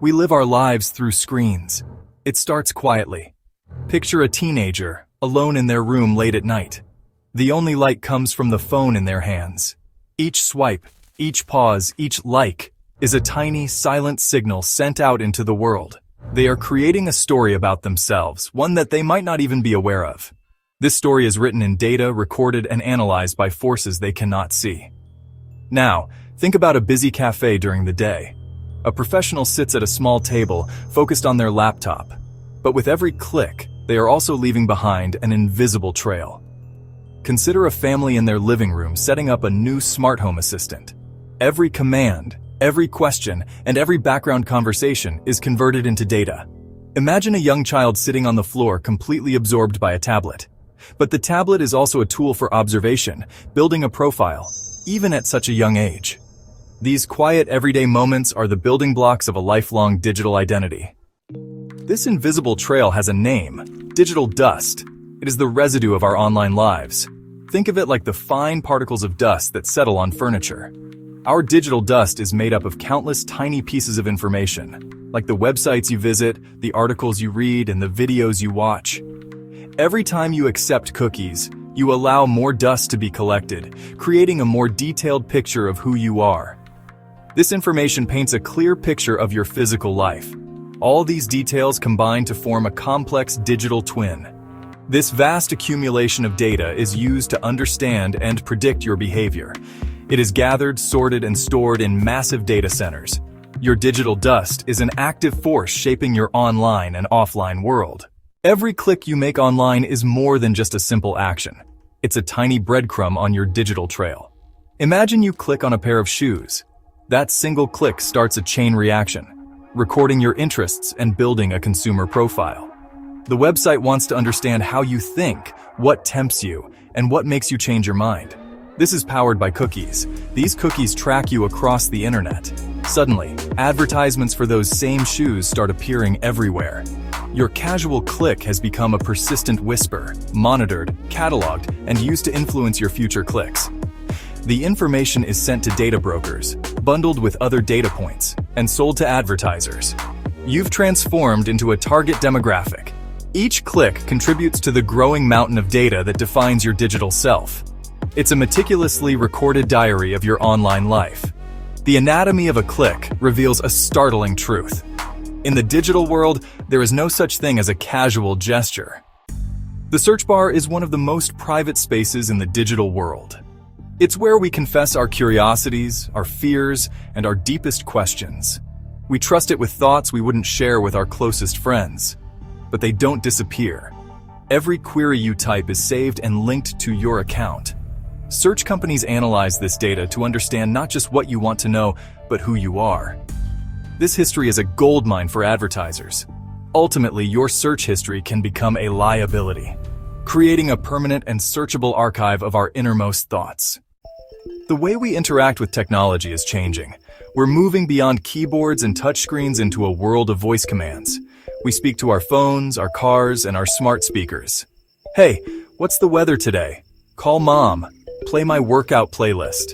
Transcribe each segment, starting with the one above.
We live our lives through screens. It starts quietly. Picture a teenager, alone in their room late at night. The only light comes from the phone in their hands. Each swipe, each pause, each like is a tiny, silent signal sent out into the world. They are creating a story about themselves, one that they might not even be aware of. This story is written in data, recorded, and analyzed by forces they cannot see. Now, think about a busy cafe during the day. A professional sits at a small table, focused on their laptop. But with every click, they are also leaving behind an invisible trail. Consider a family in their living room setting up a new smart home assistant. Every command, every question, and every background conversation is converted into data. Imagine a young child sitting on the floor completely absorbed by a tablet. But the tablet is also a tool for observation, building a profile, even at such a young age. These quiet, everyday moments are the building blocks of a lifelong digital identity. This invisible trail has a name: digital dust. It is the residue of our online lives. Think of it like the fine particles of dust that settle on furniture. Our digital dust is made up of countless tiny pieces of information, like the websites you visit, the articles you read, and the videos you watch. Every time you accept cookies, you allow more dust to be collected, creating a more detailed picture of who you are. This information paints a clear picture of your physical life. All these details combine to form a complex digital twin. This vast accumulation of data is used to understand and predict your behavior. It is gathered, sorted, and stored in massive data centers. Your digital dust is an active force shaping your online and offline world. Every click you make online is more than just a simple action. It's a tiny breadcrumb on your digital trail. Imagine you click on a pair of shoes. That single click starts a chain reaction, recording your interests and building a consumer profile. The website wants to understand how you think, what tempts you, and what makes you change your mind. This is powered by cookies. These cookies track you across the internet. Suddenly, advertisements for those same shoes start appearing everywhere. Your casual click has become a persistent whisper, monitored, cataloged, and used to influence your future clicks. The information is sent to data brokers, bundled with other data points, and sold to advertisers. You've transformed into a target demographic. Each click contributes to the growing mountain of data that defines your digital self. It's a meticulously recorded diary of your online life. The anatomy of a click reveals a startling truth. In the digital world, there is no such thing as a casual gesture. The search bar is one of the most private spaces in the digital world. It's where we confess our curiosities, our fears, and our deepest questions. We trust it with thoughts we wouldn't share with our closest friends. But they don't disappear. Every query you type is saved and linked to your account. Search companies analyze this data to understand not just what you want to know, but who you are. This history is a goldmine for advertisers. Ultimately, your search history can become a liability, creating a permanent and searchable archive of our innermost thoughts. The way we interact with technology is changing. We're moving beyond keyboards and touchscreens into a world of voice commands. We speak to our phones, our cars, and our smart speakers. Hey, what's the weather today? Call mom. Play my workout playlist.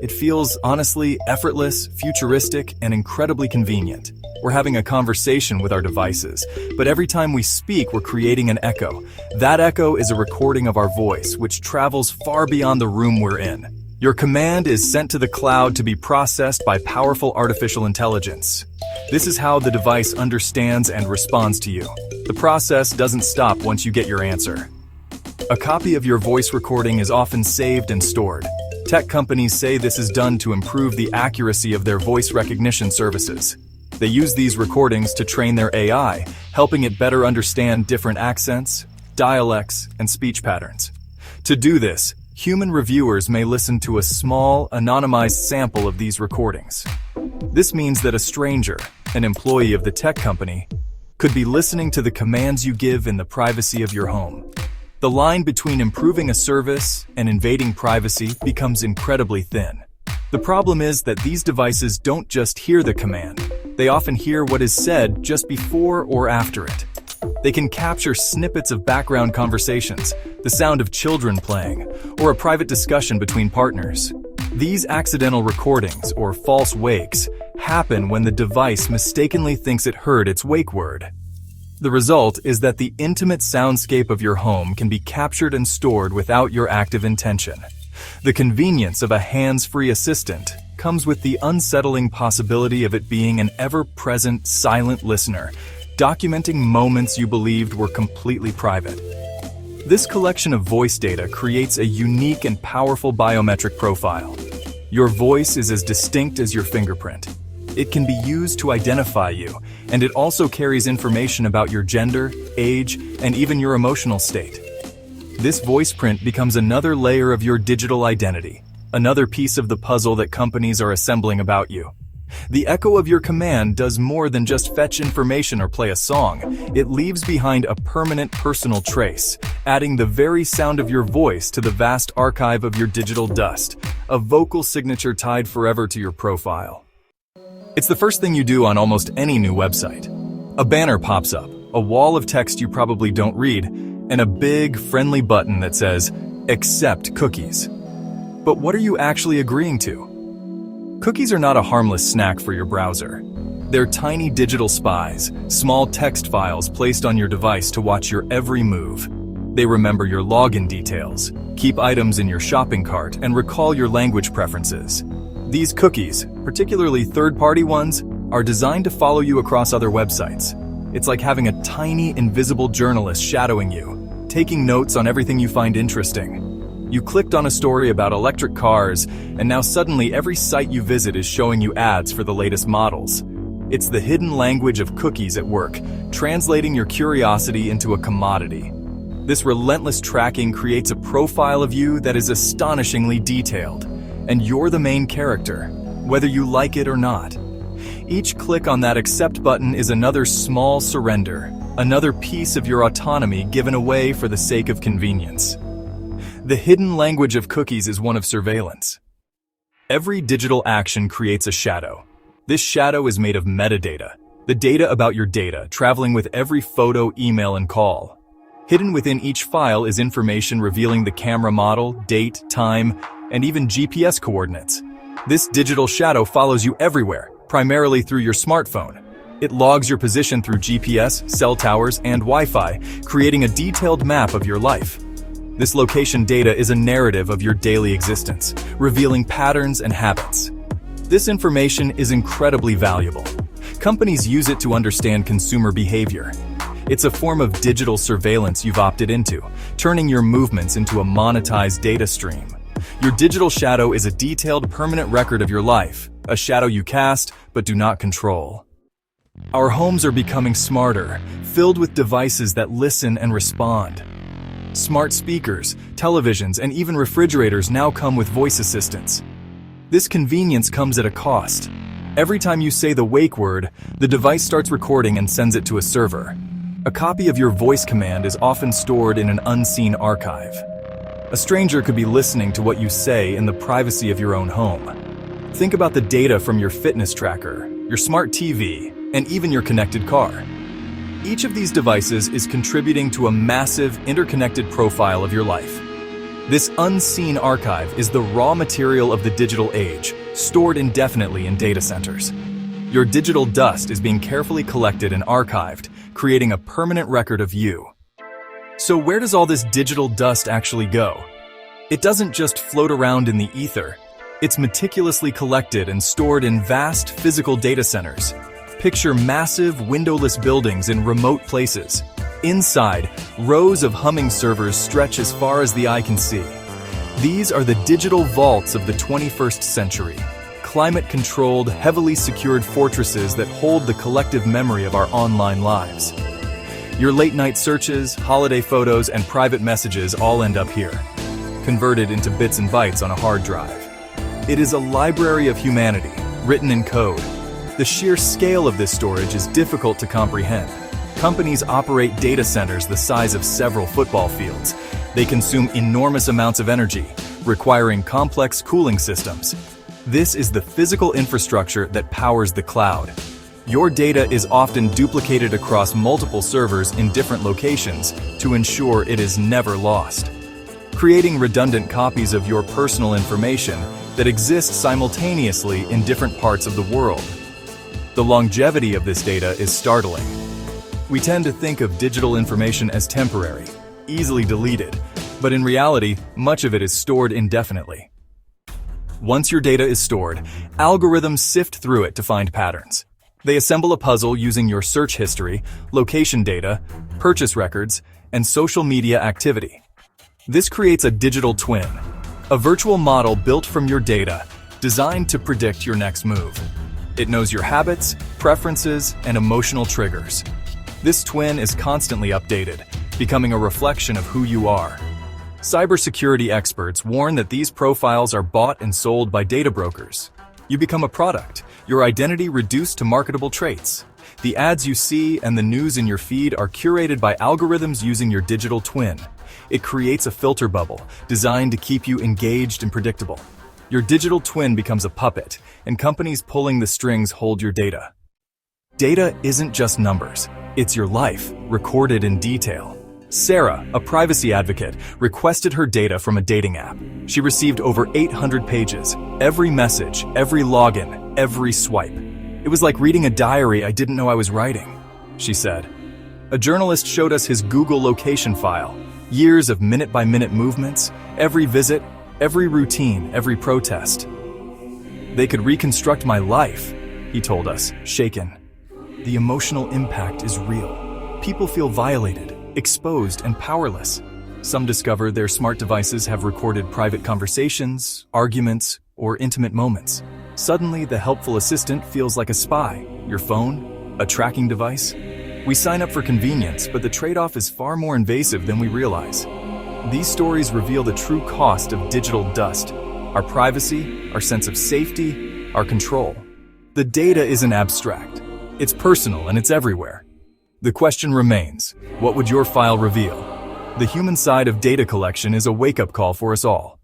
It feels, honestly, effortless, futuristic, and incredibly convenient. We're having a conversation with our devices, but every time we speak, we're creating an echo. That echo is a recording of our voice, which travels far beyond the room we're in. Your command is sent to the cloud to be processed by powerful artificial intelligence. This is how the device understands and responds to you. The process doesn't stop once you get your answer. A copy of your voice recording is often saved and stored. Tech companies say this is done to improve the accuracy of their voice recognition services. They use these recordings to train their AI, helping it better understand different accents, dialects, and speech patterns. To do this, human reviewers may listen to a small, anonymized sample of these recordings. This means that a stranger, an employee of the tech company, could be listening to the commands you give in the privacy of your home. The line between improving a service and invading privacy becomes incredibly thin. The problem is that these devices don't just hear the command. They often hear what is said just before or after it. They can capture snippets of background conversations, the sound of children playing, or a private discussion between partners. These accidental recordings, or false wakes, happen when the device mistakenly thinks it heard its wake word. The result is that the intimate soundscape of your home can be captured and stored without your active intention. The convenience of a hands-free assistant comes with the unsettling possibility of it being an ever-present, silent listener, documenting moments you believed were completely private. This collection of voice data creates a unique and powerful biometric profile. Your voice is as distinct as your fingerprint. It can be used to identify you, and it also carries information about your gender, age, and even your emotional state. This voice print becomes another layer of your digital identity, another piece of the puzzle that companies are assembling about you. The echo of your command does more than just fetch information or play a song. It leaves behind a permanent personal trace, adding the very sound of your voice to the vast archive of your digital dust, a vocal signature tied forever to your profile. It's the first thing you do on almost any new website. A banner pops up, a wall of text you probably don't read, and a big, friendly button that says, "Accept cookies." But what are you actually agreeing to? Cookies are not a harmless snack for your browser. They're tiny digital spies, small text files placed on your device to watch your every move. They remember your login details, keep items in your shopping cart, and recall your language preferences. These cookies, particularly third-party ones, are designed to follow you across other websites. It's like having a tiny, invisible journalist shadowing you, taking notes on everything you find interesting. You clicked on a story about electric cars, and now suddenly every site you visit is showing you ads for the latest models. It's the hidden language of cookies at work, translating your curiosity into a commodity. This relentless tracking creates a profile of you that is astonishingly detailed, and you're the main character, whether you like it or not. Each click on that accept button is another small surrender, another piece of your autonomy given away for the sake of convenience. The hidden language of cookies is one of surveillance. Every digital action creates a shadow. This shadow is made of metadata, the data about your data, traveling with every photo, email, and call. Hidden within each file is information revealing the camera model, date, time, and even GPS coordinates. This digital shadow follows you everywhere, primarily through your smartphone. It logs your position through GPS, cell towers, and Wi-Fi, creating a detailed map of your life. This location data is a narrative of your daily existence, revealing patterns and habits. This information is incredibly valuable. Companies use it to understand consumer behavior. It's a form of digital surveillance you've opted into, turning your movements into a monetized data stream. Your digital shadow is a detailed, permanent record of your life, a shadow you cast but do not control. Our homes are becoming smarter, filled with devices that listen and respond. Smart speakers, televisions, and even refrigerators now come with voice assistants. This convenience comes at a cost. Every time you say the wake word, the device starts recording and sends it to a server. A copy of your voice command is often stored in an unseen archive. A stranger could be listening to what you say in the privacy of your own home. Think about the data from your fitness tracker, your smart TV, and even your connected car. Each of these devices is contributing to a massive, interconnected profile of your life. This unseen archive is the raw material of the digital age, stored indefinitely in data centers. Your digital dust is being carefully collected and archived, creating a permanent record of you. So where does all this digital dust actually go? It doesn't just float around in the ether. It's meticulously collected and stored in vast physical data centers. Picture massive, windowless buildings in remote places. Inside, rows of humming servers stretch as far as the eye can see. These are the digital vaults of the 21st century, climate-controlled, heavily secured fortresses that hold the collective memory of our online lives. Your late-night searches, holiday photos, and private messages all end up here, converted into bits and bytes on a hard drive. It is a library of humanity, written in code. The sheer scale of this storage is difficult to comprehend. Companies operate data centers the size of several football fields. They consume enormous amounts of energy, requiring complex cooling systems. This is the physical infrastructure that powers the cloud. Your data is often duplicated across multiple servers in different locations to ensure it is never lost, creating redundant copies of your personal information that exist simultaneously in different parts of the world. The longevity of this data is startling. We tend to think of digital information as temporary, easily deleted, but in reality, much of it is stored indefinitely. Once your data is stored, algorithms sift through it to find patterns. They assemble a puzzle using your search history, location data, purchase records, and social media activity. This creates a digital twin, a virtual model built from your data, designed to predict your next move. It knows your habits, preferences, and emotional triggers. This twin is constantly updated, becoming a reflection of who you are. Cybersecurity experts warn that these profiles are bought and sold by data brokers. You become a product, your identity reduced to marketable traits. The ads you see and the news in your feed are curated by algorithms using your digital twin. It creates a filter bubble, designed to keep you engaged and predictable. Your digital twin becomes a puppet, and companies pulling the strings hold your data. Data isn't just numbers, it's your life, recorded in detail. Sarah, a privacy advocate, requested her data from a dating app. She received over 800 pages, every message, every login, every swipe. It was like reading a diary I didn't know I was writing, she said. A journalist showed us his Google location file, years of minute-by-minute movements, every visit, every routine, every protest. They could reconstruct my life, he told us, shaken. The emotional impact is real. People feel violated, exposed, and powerless. Some discover their smart devices have recorded private conversations, arguments, or intimate moments. Suddenly, the helpful assistant feels like a spy. Your phone, a tracking device. We sign up for convenience, but the trade-off is far more invasive than we realize. These stories reveal the true cost of digital dust: our privacy, our sense of safety, our control. The data isn't abstract. It's personal and it's everywhere. The question remains, what would your file reveal? The human side of data collection is a wake-up call for us all.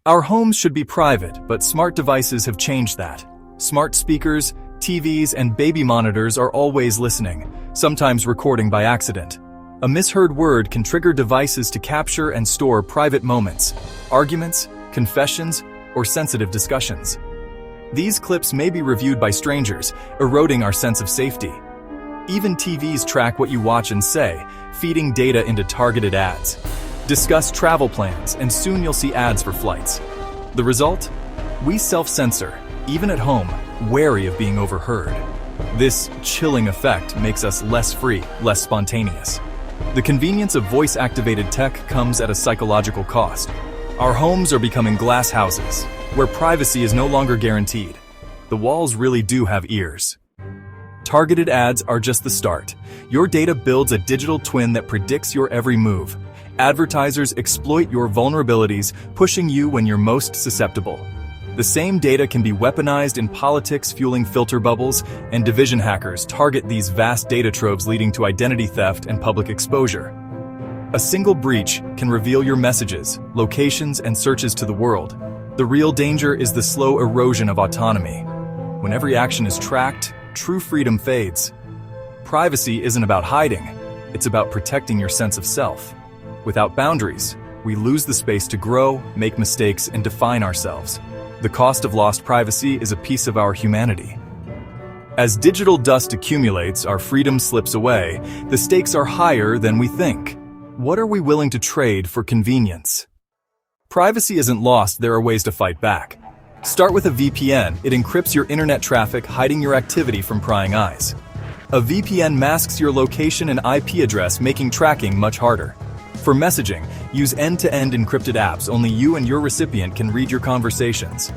Our homes should be private, but smart devices have changed that. Smart speakers, TVs, and baby monitors are always listening, sometimes recording by accident. A misheard word can trigger devices to capture and store private moments, arguments, confessions, or sensitive discussions. These clips may be reviewed by strangers, eroding our sense of safety. Even TVs track what you watch and say, feeding data into targeted ads. Discuss travel plans, and soon you'll see ads for flights. The result? We self-censor, even at home, wary of being overheard. This chilling effect makes us less free, less spontaneous. The convenience of voice-activated tech comes at a psychological cost. Our homes are becoming glass houses, where privacy is no longer guaranteed. The walls really do have ears. Targeted ads are just the start. Your data builds a digital twin that predicts your every move. Advertisers exploit your vulnerabilities, pushing you when you're most susceptible. The same data can be weaponized in politics, fueling filter bubbles, and division hackers target these vast data troves, leading to identity theft and public exposure. A single breach can reveal your messages, locations, and searches to the world. The real danger is the slow erosion of autonomy. When every action is tracked, true freedom fades. Privacy isn't about hiding, it's about protecting your sense of self. Without boundaries, we lose the space to grow, make mistakes, and define ourselves. The cost of lost privacy is a piece of our humanity. As digital dust accumulates, our freedom slips away. The stakes are higher than we think. What are we willing to trade for convenience? Privacy isn't lost, there are ways to fight back. Start with a VPN. It encrypts your internet traffic, hiding your activity from prying eyes. A VPN masks your location and IP address, making tracking much harder. For messaging, use end-to-end encrypted apps. Only you and your recipient can read your conversations.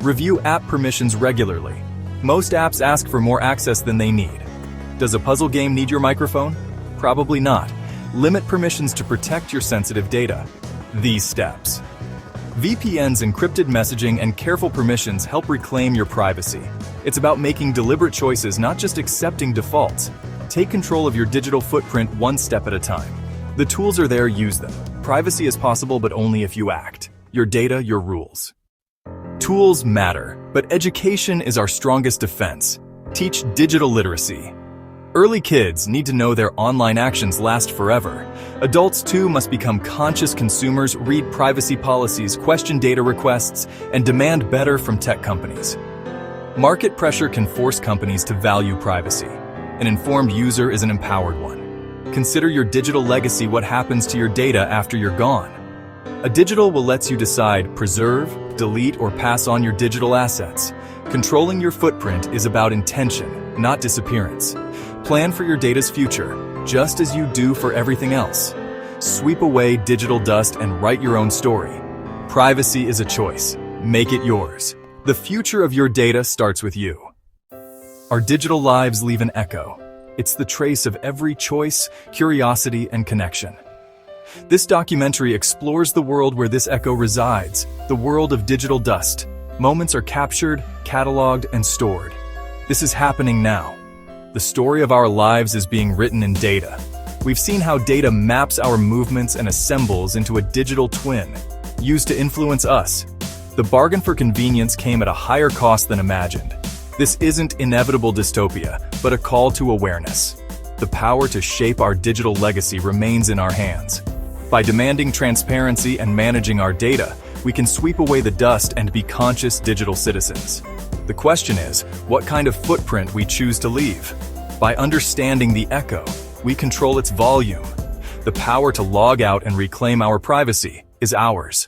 Review app permissions regularly. Most apps ask for more access than they need. Does a puzzle game need your microphone? Probably not. Limit permissions to protect your sensitive data. These steps. VPN's encrypted messaging and careful permissions help reclaim your privacy. It's about making deliberate choices, not just accepting defaults. Take control of your digital footprint one step at a time. The tools are there, use them. Privacy is possible, but only if you act. Your data, your rules. Tools matter, but education is our strongest defense. Teach digital literacy. Early kids need to know their online actions last forever. Adults too must become conscious consumers, read privacy policies, question data requests, and demand better from tech companies. Market pressure can force companies to value privacy. An informed user is an empowered one. Consider your digital legacy, what happens to your data after you're gone. A digital will lets you decide, preserve, delete, or pass on your digital assets. Controlling your footprint is about intention, not disappearance. Plan for your data's future, just as you do for everything else. Sweep away digital dust and write your own story. Privacy is a choice. Make it yours. The future of your data starts with you. Our digital lives leave an echo. It's the trace of every choice, curiosity, and connection. This documentary explores the world where this echo resides, the world of digital dust. Moments are captured, cataloged, and stored. This is happening now. The story of our lives is being written in data. We've seen how data maps our movements and assembles into a digital twin, used to influence us. The bargain for convenience came at a higher cost than imagined. This isn't inevitable dystopia, but a call to awareness. The power to shape our digital legacy remains in our hands. By demanding transparency and managing our data, we can sweep away the dust and be conscious digital citizens. The question is, what kind of footprint we choose to leave? By understanding the echo, we control its volume. The power to log out and reclaim our privacy is ours.